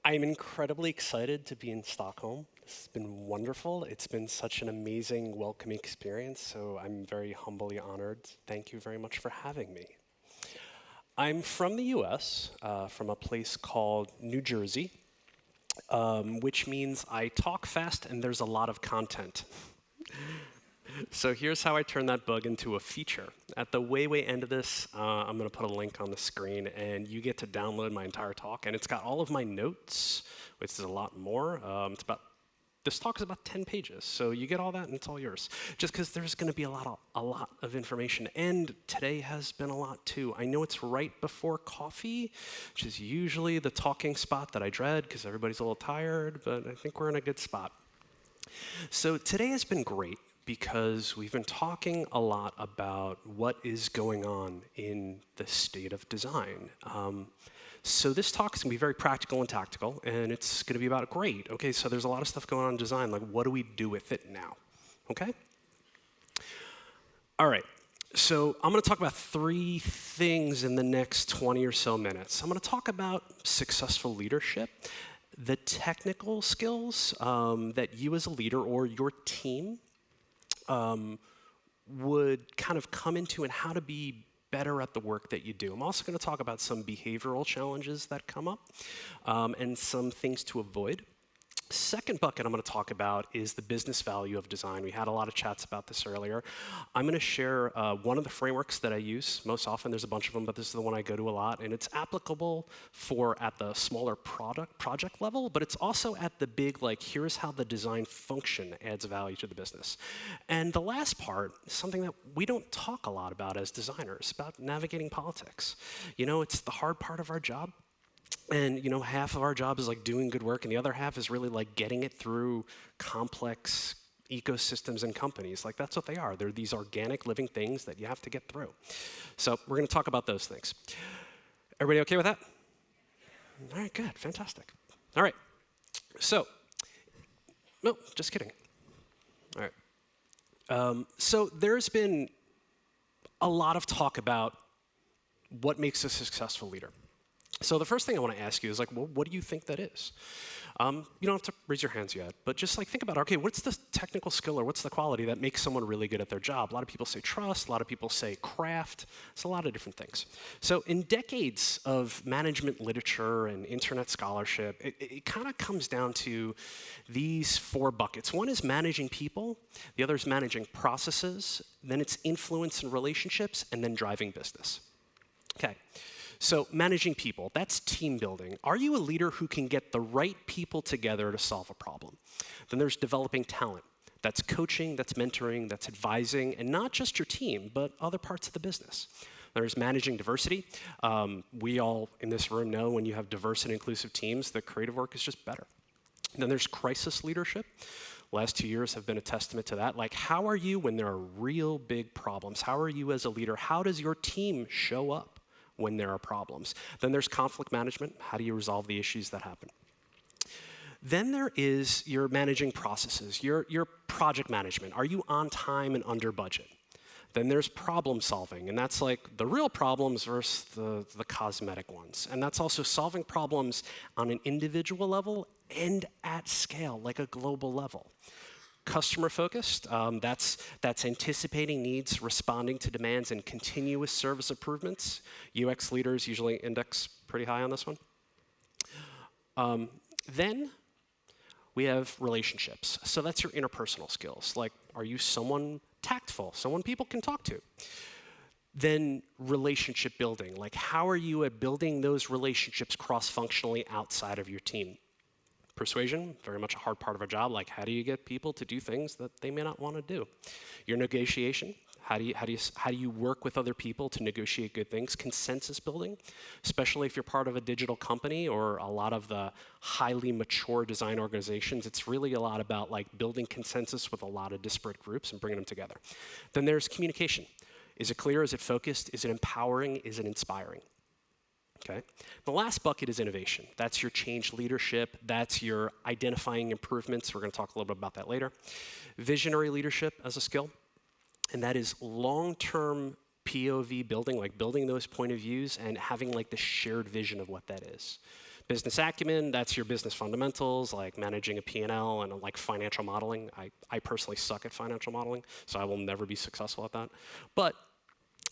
I'm incredibly excited to be in Stockholm. This has been wonderful. It's been such an amazing, welcoming experience, so I'm very humbly honored. Thank you very much for having me. I'm from the US, from a place called New Jersey, which means I talk fast and there's a lot of content. So here's how I turn that bug into a feature. At the way end of this, I'm going to put a link on the screen, and you get to download my entire talk. And it's got all of my notes, which is a lot more. This talk is about 10 pages, so you get all that, and it's all yours. Just because there's going to be a lot of information, and today has been a lot too. I know it's right before coffee, which is usually the talking spot that I dread because everybody's a little tired, but I think we're in a good spot. So today has been great, because we've been talking a lot about what is going on in the state of design. So this talk is going to be very practical and tactical, and it's going to be about, great, okay, so there's a lot of stuff going on in design, like what do we do with it now, okay? All right, so I'm going to talk about 3 things in the next 20 or so minutes. I'm going to talk about successful leadership, the technical skills that you as a leader or your team would kind of come into, and how to be better at the work that you do. I'm also going to talk about some behavioral challenges that come up and some things to avoid. Second bucket I'm going to talk about is the business value of design. We had a lot of chats about this earlier. I'm going to share one of the frameworks that I use most often. There's a bunch of them, but this is the one I go to a lot, and it's applicable for at the smaller project level, but it's also at the big, like, here's how the design function adds value to the business. And the last part is something that we don't talk a lot about as designers, about navigating politics. You know, it's the hard part of our job. And, you know, half of our job is like doing good work, and the other half is really like getting it through complex ecosystems and companies. Like, that's what they are. They're these organic living things that you have to get through. So we're going to talk about those things. Everybody okay with that? All right, good, fantastic. All right, so, no, just kidding. All right. So there's been a lot of talk about what makes a successful leader. So the first thing I want to ask you is, like, well, what do you think that is? You don't have to raise your hands yet, but just like think about, okay, what's the technical skill or what's the quality that makes someone really good at their job? A lot of people say trust, a lot of people say craft. It's a lot of different things. So in decades of management literature and internet scholarship, it kind of comes down to these 4 buckets. One is managing people, the other is managing processes, then it's influence and relationships, and then driving business. Okay. So managing people, that's team building. Are you a leader who can get the right people together to solve a problem? Then there's developing talent. That's coaching, that's mentoring, that's advising, and not just your team, but other parts of the business. There's managing diversity. We all in this room know when you have diverse and inclusive teams, the creative work is just better. And then there's crisis leadership. Last 2 years have been a testament to that. Like, how are you when there are real big problems? How are you as a leader? How does your team show up when there are problems? Then there's conflict management. How do you resolve the issues that happen? Then there is your managing processes, your project management. Are you on time and under budget? Then there's problem solving, and that's like the real problems versus the cosmetic ones. And that's also solving problems on an individual level and at scale, like a global level. Customer focused, that's anticipating needs, responding to demands, and continuous service improvements. UX leaders usually index pretty high on this one. Then we have relationships. So that's your interpersonal skills. Like, are you someone tactful, someone people can talk to? Then relationship building. Like, how are you at building those relationships cross-functionally outside of your team? Persuasion, very much a hard part of our job. Like, how do you get people to do things that they may not want to do? Your negotiation, how do you work with other people to negotiate good things? Consensus building, especially if you're part of a digital company or a lot of the highly mature design organizations. It's really a lot about like building consensus with a lot of disparate groups and bringing them together. Then there's communication. Is it clear? Is it focused? Is it empowering? Is it inspiring? Okay. The last bucket is innovation. That's your change leadership. That's your identifying improvements. We're going to talk a little bit about that later. Visionary leadership as a skill. And that is long-term POV building, like building those point of views and having like the shared vision of what that is. Business acumen, that's your business fundamentals, like managing a P&L and like financial modeling. I personally suck at financial modeling, so I will never be successful at that. But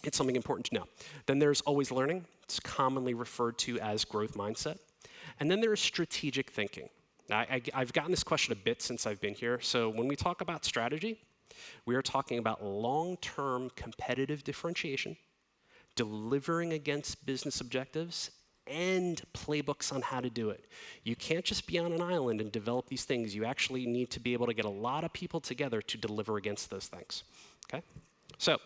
it's something important to know. Then there's always learning. It's commonly referred to as growth mindset. And then there's strategic thinking. Now, I've gotten this question a bit since I've been here. So when we talk about strategy, we are talking about long-term competitive differentiation, delivering against business objectives, and playbooks on how to do it. You can't just be on an island and develop these things. You actually need to be able to get a lot of people together to deliver against those things. Okay? So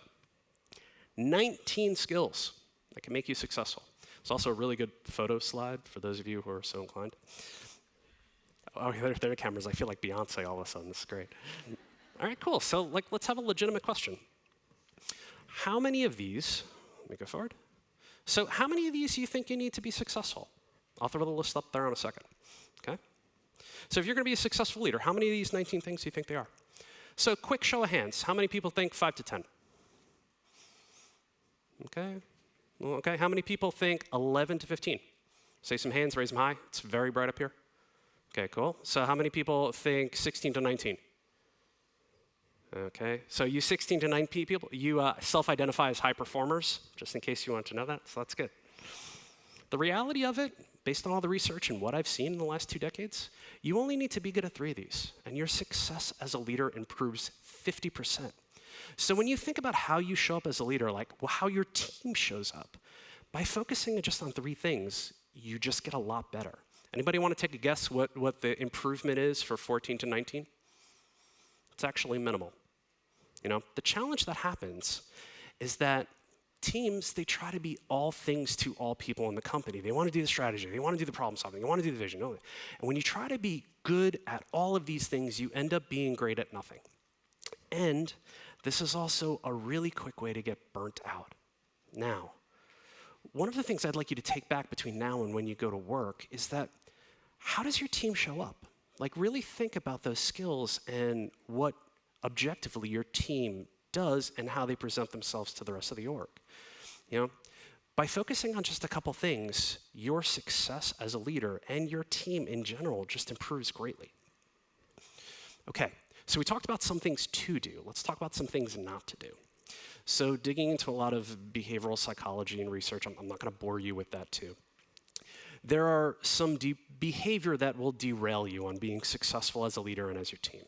19 skills that can make you successful. It's also a really good photo slide for those of you who are so inclined. Oh, there are cameras. I feel like Beyonce all of a sudden. This is great. All right, cool. So let's have a legitimate question. How many of these, let me go forward. So how many of these do you think you need to be successful? I'll throw the list up there in a second. Okay? So if you're going to be a successful leader, how many of these 19 things do you think they are? So quick show of hands. How many people think 5 to 10? Okay. Well, okay. How many people think 11 to 15? Say some hands, raise them high. It's very bright up here. Okay, cool. So how many people think 16 to 19? Okay, so you 16 to 19 people, you self-identify as high performers, just in case you want to know that, so that's good. The reality of it, based on all the research and what I've seen in the last 2 decades, you only need to be good at 3 of these, and your success as a leader improves 50%. So when you think about how you show up as a leader, like how your team shows up, by focusing just on 3 things, you just get a lot better. Anybody want to take a guess what the improvement is for 14 to 19? It's actually minimal. You know, the challenge that happens is that teams, they try to be all things to all people in the company. They want to do the strategy, they want to do the problem solving, they want to do the vision. And when you try to be good at all of these things, you end up being great at nothing. And this is also a really quick way to get burnt out. Now, one of the things I'd like you to take back between now and when you go to work is that how does your team show up? Like really think about those skills and what objectively your team does and how they present themselves to the rest of the org. You know, by focusing on just a couple things, your success as a leader and your team in general just improves greatly. Okay, so we talked about some things to do. Let's talk about some things not to do. So digging into a lot of behavioral psychology and research, I'm not going to bore you with that too. There are some behavior that will derail you on being successful as a leader and as your team.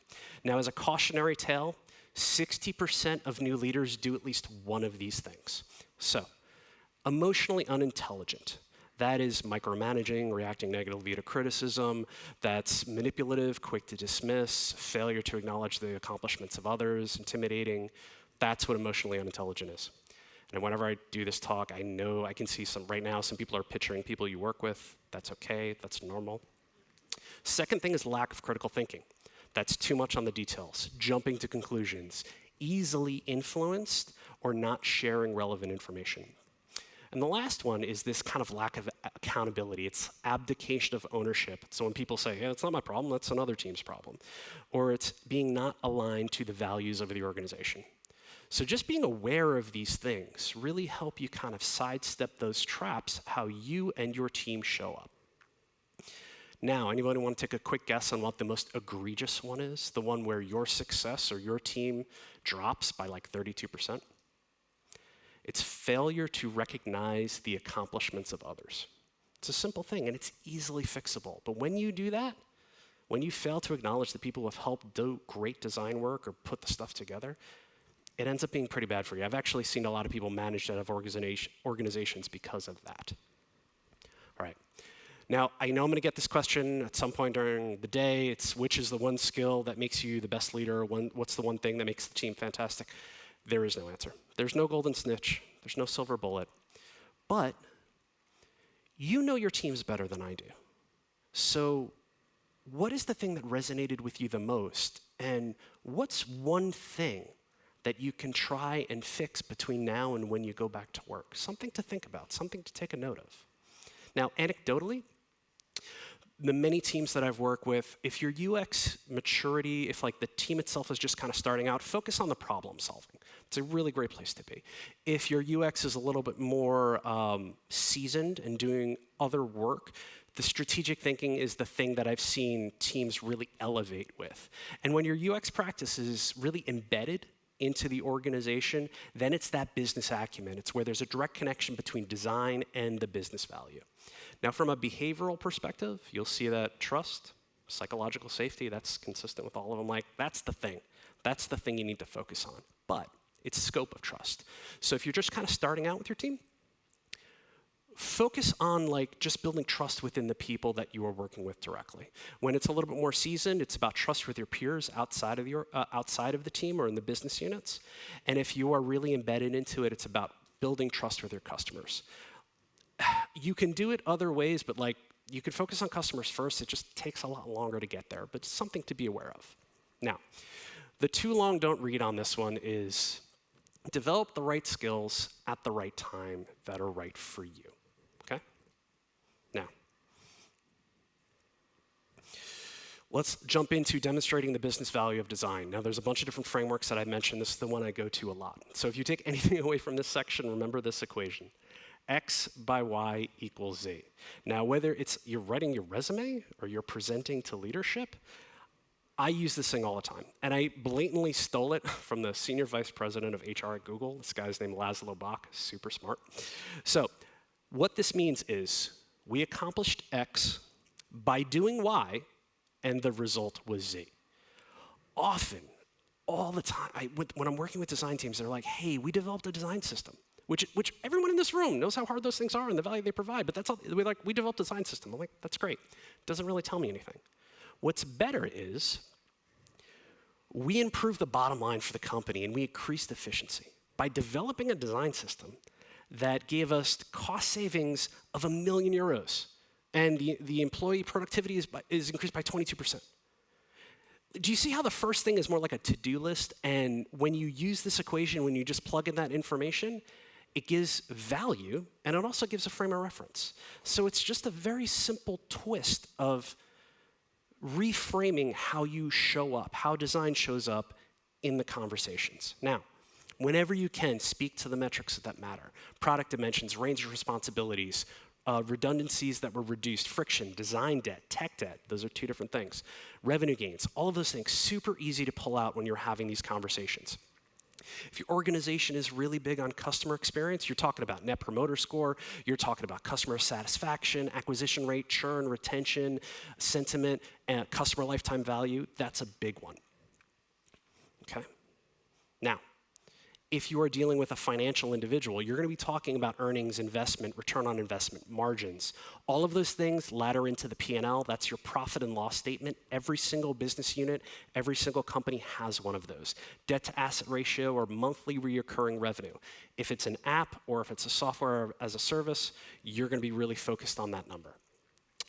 Now, as a cautionary tale, 60% of new leaders do at least one of these things. So, emotionally unintelligent. That is micromanaging, reacting negatively to criticism. That's manipulative, quick to dismiss, failure to acknowledge the accomplishments of others, intimidating. That's what emotionally unintelligent is. And whenever I do this talk, I know I can see right now, some people are picturing people you work with. That's okay, that's normal. Second thing is lack of critical thinking. That's too much on the details, jumping to conclusions, easily influenced, or not sharing relevant information. And the last one is this kind of lack of accountability. It's abdication of ownership. So when people say, yeah, it's not my problem, that's another team's problem. Or it's being not aligned to the values of the organization. So just being aware of these things really help you kind of sidestep those traps, how you and your team show up. Now, anybody want to take a quick guess on what the most egregious one is? The one where your success or your team drops by like 32%? It's failure to recognize the accomplishments of others. It's a simple thing and it's easily fixable. But when you do that, when you fail to acknowledge the people who have helped do great design work or put the stuff together, it ends up being pretty bad for you. I've actually seen a lot of people managed out of organizations because of that. All right. Now, I know I'm going to get this question at some point during the day. It's which is the one skill that makes you the best leader? What's the one thing that makes the team fantastic? There is no answer. There's no golden snitch. There's no silver bullet. But you know your teams better than I do. So what is the thing that resonated with you the most? And what's one thing that you can try and fix between now and when you go back to work? Something to think about, something to take a note of. Now, anecdotally, the many teams that I've worked with, if your UX maturity, if like the team itself is just kind of starting out, focus on the problem solving. It's a really great place to be. If your UX is a little bit more seasoned and doing other work, The strategic thinking is the thing that I've seen teams really elevate with. And when your UX practice is really embedded into the organization, then it's that business acumen. It's where there's a direct connection between design and the business value. Now, from a behavioral perspective, you'll see that trust, psychological safety, that's consistent with all of them. Like, that's the thing. That's the thing you need to focus on. But it's scope of trust. So if you're just kind of starting out with your team, focus on like just building trust within the people that you are working with directly. When it's a little bit more seasoned, it's about trust with your peers outside of the team or in the business units. And if you are really embedded into it, it's about building trust with your customers. You can do it other ways, but like you could focus on customers first. It just takes a lot longer to get there, but it's something to be aware of. Now, the too long don't read on this one is develop the right skills at the right time that are right for you. Okay? Now, let's jump into demonstrating the business value of design. Now, there's a bunch of different frameworks that I mentioned. This is the one I go to a lot. So if you take anything away from this section, remember this equation. X by Y equals Z. Now, whether it's you're writing your resume or you're presenting to leadership, I use this thing all the time. And I blatantly stole it from the senior vice president of HR at Google. This guy's named Laszlo Bock, super smart. So what this means is we accomplished X by doing Y, and the result was Z. Often, all the time, when I'm working with design teams, they're like, hey, we developed a design system. Which everyone in this room knows how hard those things are and the value they provide, but that's all, we developed a design system. I'm like, that's great. Doesn't really tell me anything. What's better is we improve the bottom line for the company and we increased efficiency by developing a design system that gave us cost savings of €1 million, and the employee productivity is increased by 22%. Do you see how the first thing is more like a to-do list, and when you use this equation, when you just plug in that information, it gives value, and it also gives a frame of reference. So it's just a very simple twist of reframing how you show up, how design shows up in the conversations. Now, whenever you can, speak to the metrics that matter. Product dimensions, range of responsibilities, redundancies that were reduced, friction, design debt, tech debt, those are two different things. Revenue gains, all of those things, super easy to pull out when you're having these conversations. If your organization is really big on customer experience, you're talking about net promoter score, you're talking about customer satisfaction, acquisition rate, churn, retention, sentiment, and customer lifetime value, that's a big one. Okay? Now, if you are dealing with a financial individual, you're going to be talking about earnings, investment, return on investment, margins. All of those things ladder into the P&L. That's your profit and loss statement. Every single business unit, every single company has one of those. Debt to asset ratio or monthly recurring revenue. If it's an app or if it's a software as a service, you're going to be really focused on that number.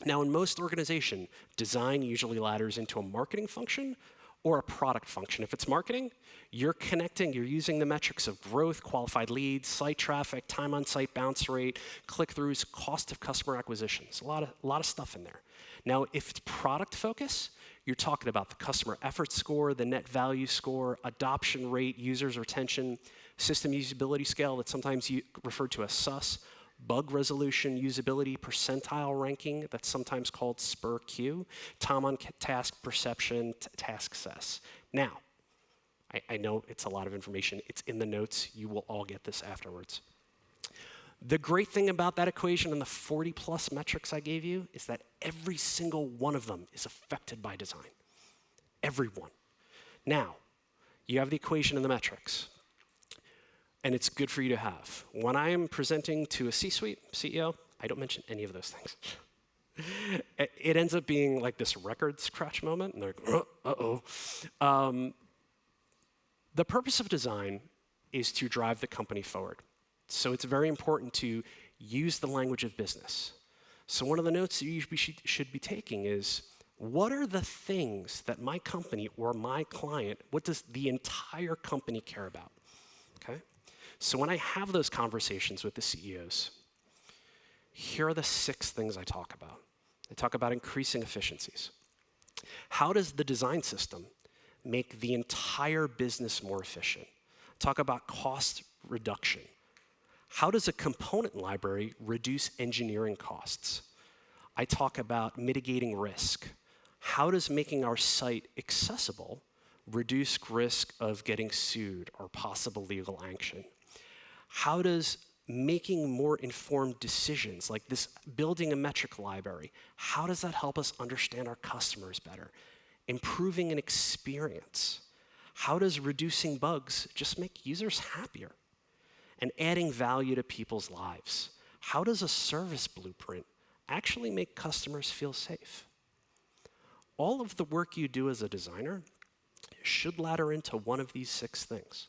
Now, in most organizations, design usually ladders into a marketing function or a product function. If it's marketing, you're using the metrics of growth, qualified leads, site traffic, time on site bounce rate, click-throughs, cost of customer acquisitions. A lot of stuff in there. Now, if it's product focus, you're talking about the customer effort score, the net value score, adoption rate, users retention, system usability scale that's sometimes referred to as SUS, bug resolution, usability, percentile ranking, that's sometimes called SPR-Q, time on task perception, task success. Now, I know it's a lot of information. It's in the notes. You will all get this afterwards. The great thing about that equation and the 40+ metrics I gave you is that every single one of them is affected by design. Every one. Now, you have the equation and the metrics. And it's good for you to have. When I am presenting to a C-suite, CEO, I don't mention any of those things. It ends up being like this record scratch moment, and they're like, uh-oh. The purpose of design is to drive the company forward. So it's very important to use the language of business. So one of the notes that you should be taking is, what are the things that my company or my client, what does the entire company care about? Okay? So when I have those conversations with the CEOs, here are the 6 things I talk about. I talk about increasing efficiencies. How does the design system make the entire business more efficient? Talk about cost reduction. How does a component library reduce engineering costs? I talk about mitigating risk. How does making our site accessible reduce risk of getting sued or possible legal action? How does making more informed decisions, like this building a metric library, how does that help us understand our customers better? Improving an experience. How does reducing bugs just make users happier? And adding value to people's lives. How does a service blueprint actually make customers feel safe? All of the work you do as a designer should ladder into one of these 6 things.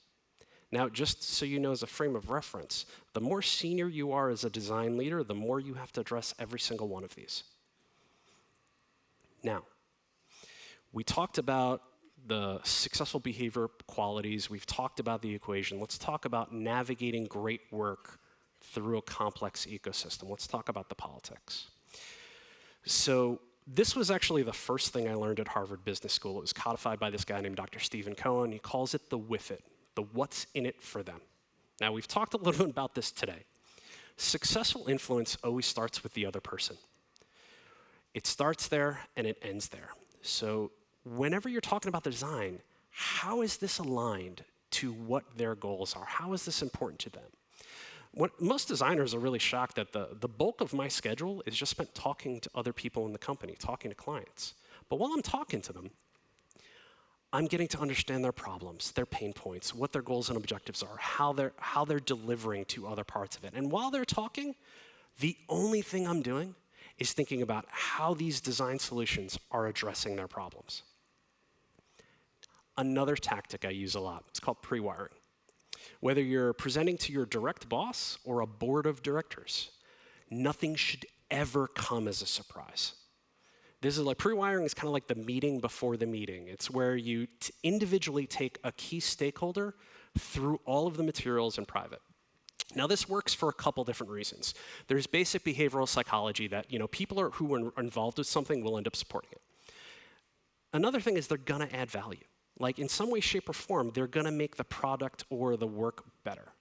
Now, just so you know as a frame of reference, the more senior you are as a design leader, the more you have to address every single one of these. Now, we talked about the successful behavior qualities. We've talked about the equation. Let's talk about navigating great work through a complex ecosystem. Let's talk about the politics. So this was actually the first thing I learned at Harvard Business School. It was codified by this guy named Dr. Stephen Cohen. He calls it the WIFIT, the what's in it for them. Now, we've talked a little bit about this today. Successful influence always starts with the other person. It starts there and it ends there. So whenever you're talking about the design, how is this aligned to what their goals are? How is this important to them? Most designers are really shocked that the bulk of my schedule is just spent talking to other people in the company, talking to clients. But while I'm talking to them, I'm getting to understand their problems, their pain points, what their goals and objectives are, how they're delivering to other parts of it. And while they're talking, the only thing I'm doing is thinking about how these design solutions are addressing their problems. Another tactic I use a lot, it's called pre-wiring. Whether you're presenting to your direct boss or a board of directors, nothing should ever come as a surprise. This is like pre-wiring is kind of like the meeting before the meeting. It's where you individually take a key stakeholder through all of the materials in private. Now, this works for a couple different reasons. There's basic behavioral psychology that people who are involved with something will end up supporting it. Another thing is they're gonna add value. Like in some way, shape, or form, they're gonna make the product or the work better.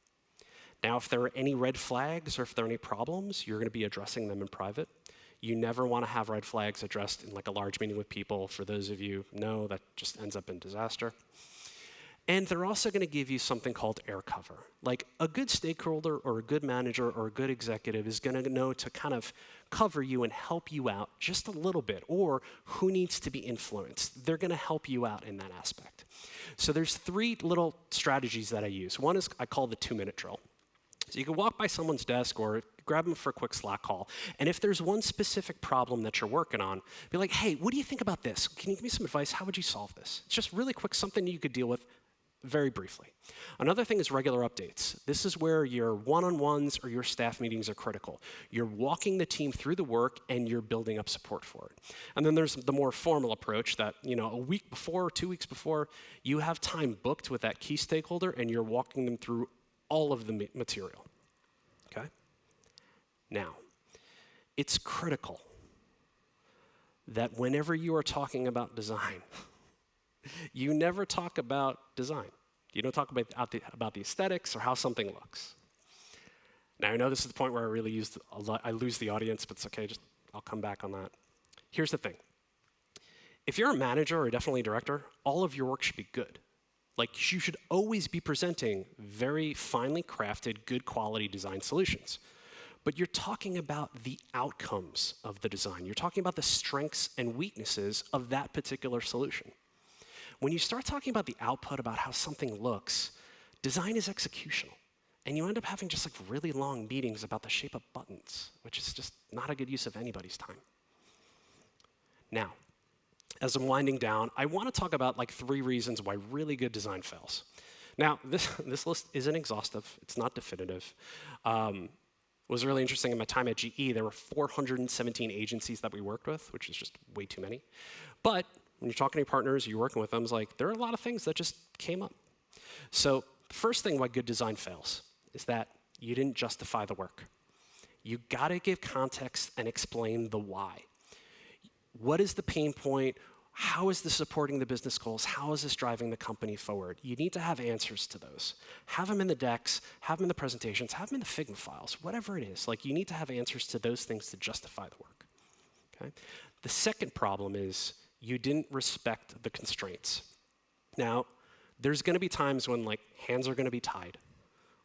Now, if there are any red flags or if there are any problems, you're gonna be addressing them in private. You never wanna have red flags addressed in like a large meeting with people. For those of you who know, that just ends up in disaster. And they're also gonna give you something called air cover. Like a good stakeholder or a good manager or a good executive is gonna know to kind of cover you and help you out just a little bit, or who needs to be influenced. They're gonna help you out in that aspect. So there's 3 little strategies that I use. One is I call the 2-minute drill. So you can walk by someone's desk or grab them for a quick Slack call, and if there's one specific problem that you're working on, be like, hey, what do you think about this? Can you give me some advice? How would you solve this? It's just really quick, something you could deal with very briefly. Another thing is regular updates. This is where your one-on-ones or your staff meetings are critical. You're walking the team through the work and you're building up support for it. And then there's the more formal approach that, a week before or 2 weeks before, you have time booked with that key stakeholder and you're walking them through all of the material, okay? Now, it's critical that whenever you are talking about design, you never talk about design. You don't talk about the aesthetics or how something looks. Now, I know this is the point where I really I lose the audience, but it's okay, I'll come back on that. Here's the thing. If you're a manager or definitely a director, all of your work should be good. Like, you should always be presenting very finely crafted, good quality design solutions. But you're talking about the outcomes of the design. You're talking about the strengths and weaknesses of that particular solution. When you start talking about the output, about how something looks, design is executional. And you end up having just like really long meetings about the shape of buttons, which is just not a good use of anybody's time. Now, as I'm winding down, I want to talk about like 3 reasons why really good design fails. Now, this list isn't exhaustive. It's not definitive. It was really interesting in my time at GE, there were 417 agencies that we worked with, which is just way too many. But when you're talking to your partners, you're working with them, it's like there are a lot of things that just came up. So the first thing why good design fails is that you didn't justify the work. You gotta give context and explain the why. What is the pain point? How is this supporting the business goals? How is this driving the company forward? You need to have answers to those. Have them in the decks, have them in the presentations, have them in the Figma files, whatever it is. Like, you need to have answers to those things to justify the work. okay? The second problem is you didn't respect the constraints. Now, there's gonna be times when like hands are gonna be tied,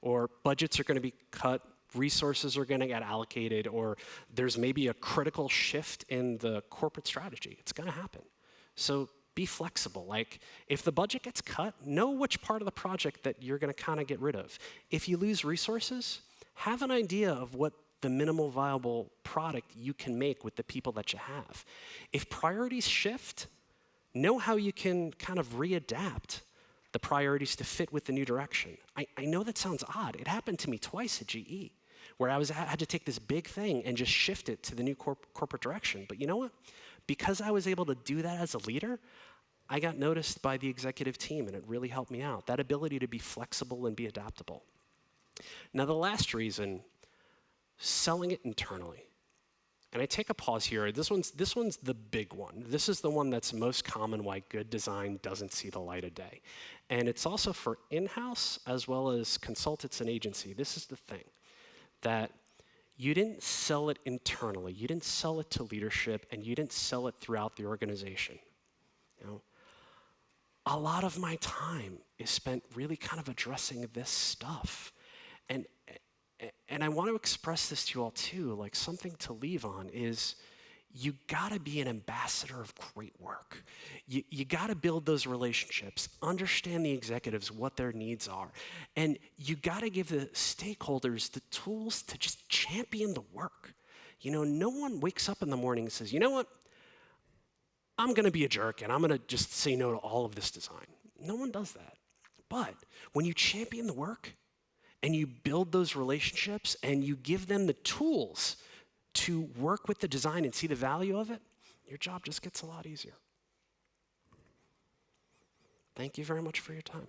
or budgets are gonna be cut, resources are gonna get allocated, or there's maybe a critical shift in the corporate strategy. It's gonna happen. So be flexible. Like, if the budget gets cut, know which part of the project that you're gonna kinda get rid of. If you lose resources, have an idea of what the minimal viable product you can make with the people that you have. If priorities shift, know how you can kind of readapt the priorities to fit with the new direction. I know that sounds odd. It happened to me twice at GE, where I had to take this big thing and just shift it to the new corporate direction. But you know what? Because I was able to do that as a leader, I got noticed by the executive team, and it really helped me out. That ability to be flexible and be adaptable. Now, the last reason, selling it internally. And I take a pause here. This one's the big one. This is the one that's most common why good design doesn't see the light of day. And it's also for in-house as well as consultants and agency. This is the thing, that you didn't sell it internally. You didn't sell it to leadership, and you didn't sell it throughout the organization. You know, a lot of my time is spent really kind of addressing this stuff. And I want to express this to you all too, like something to leave on is you gotta be an ambassador of great work. You gotta build those relationships, understand the executives, what their needs are, and you gotta give the stakeholders the tools to just champion the work. You know, no one wakes up in the morning and says, you know what, I'm gonna be a jerk and I'm gonna just say no to all of this design. No one does that. But when you champion the work, and you build those relationships and you give them the tools to work with the design and see the value of it, your job just gets a lot easier. Thank you very much for your time.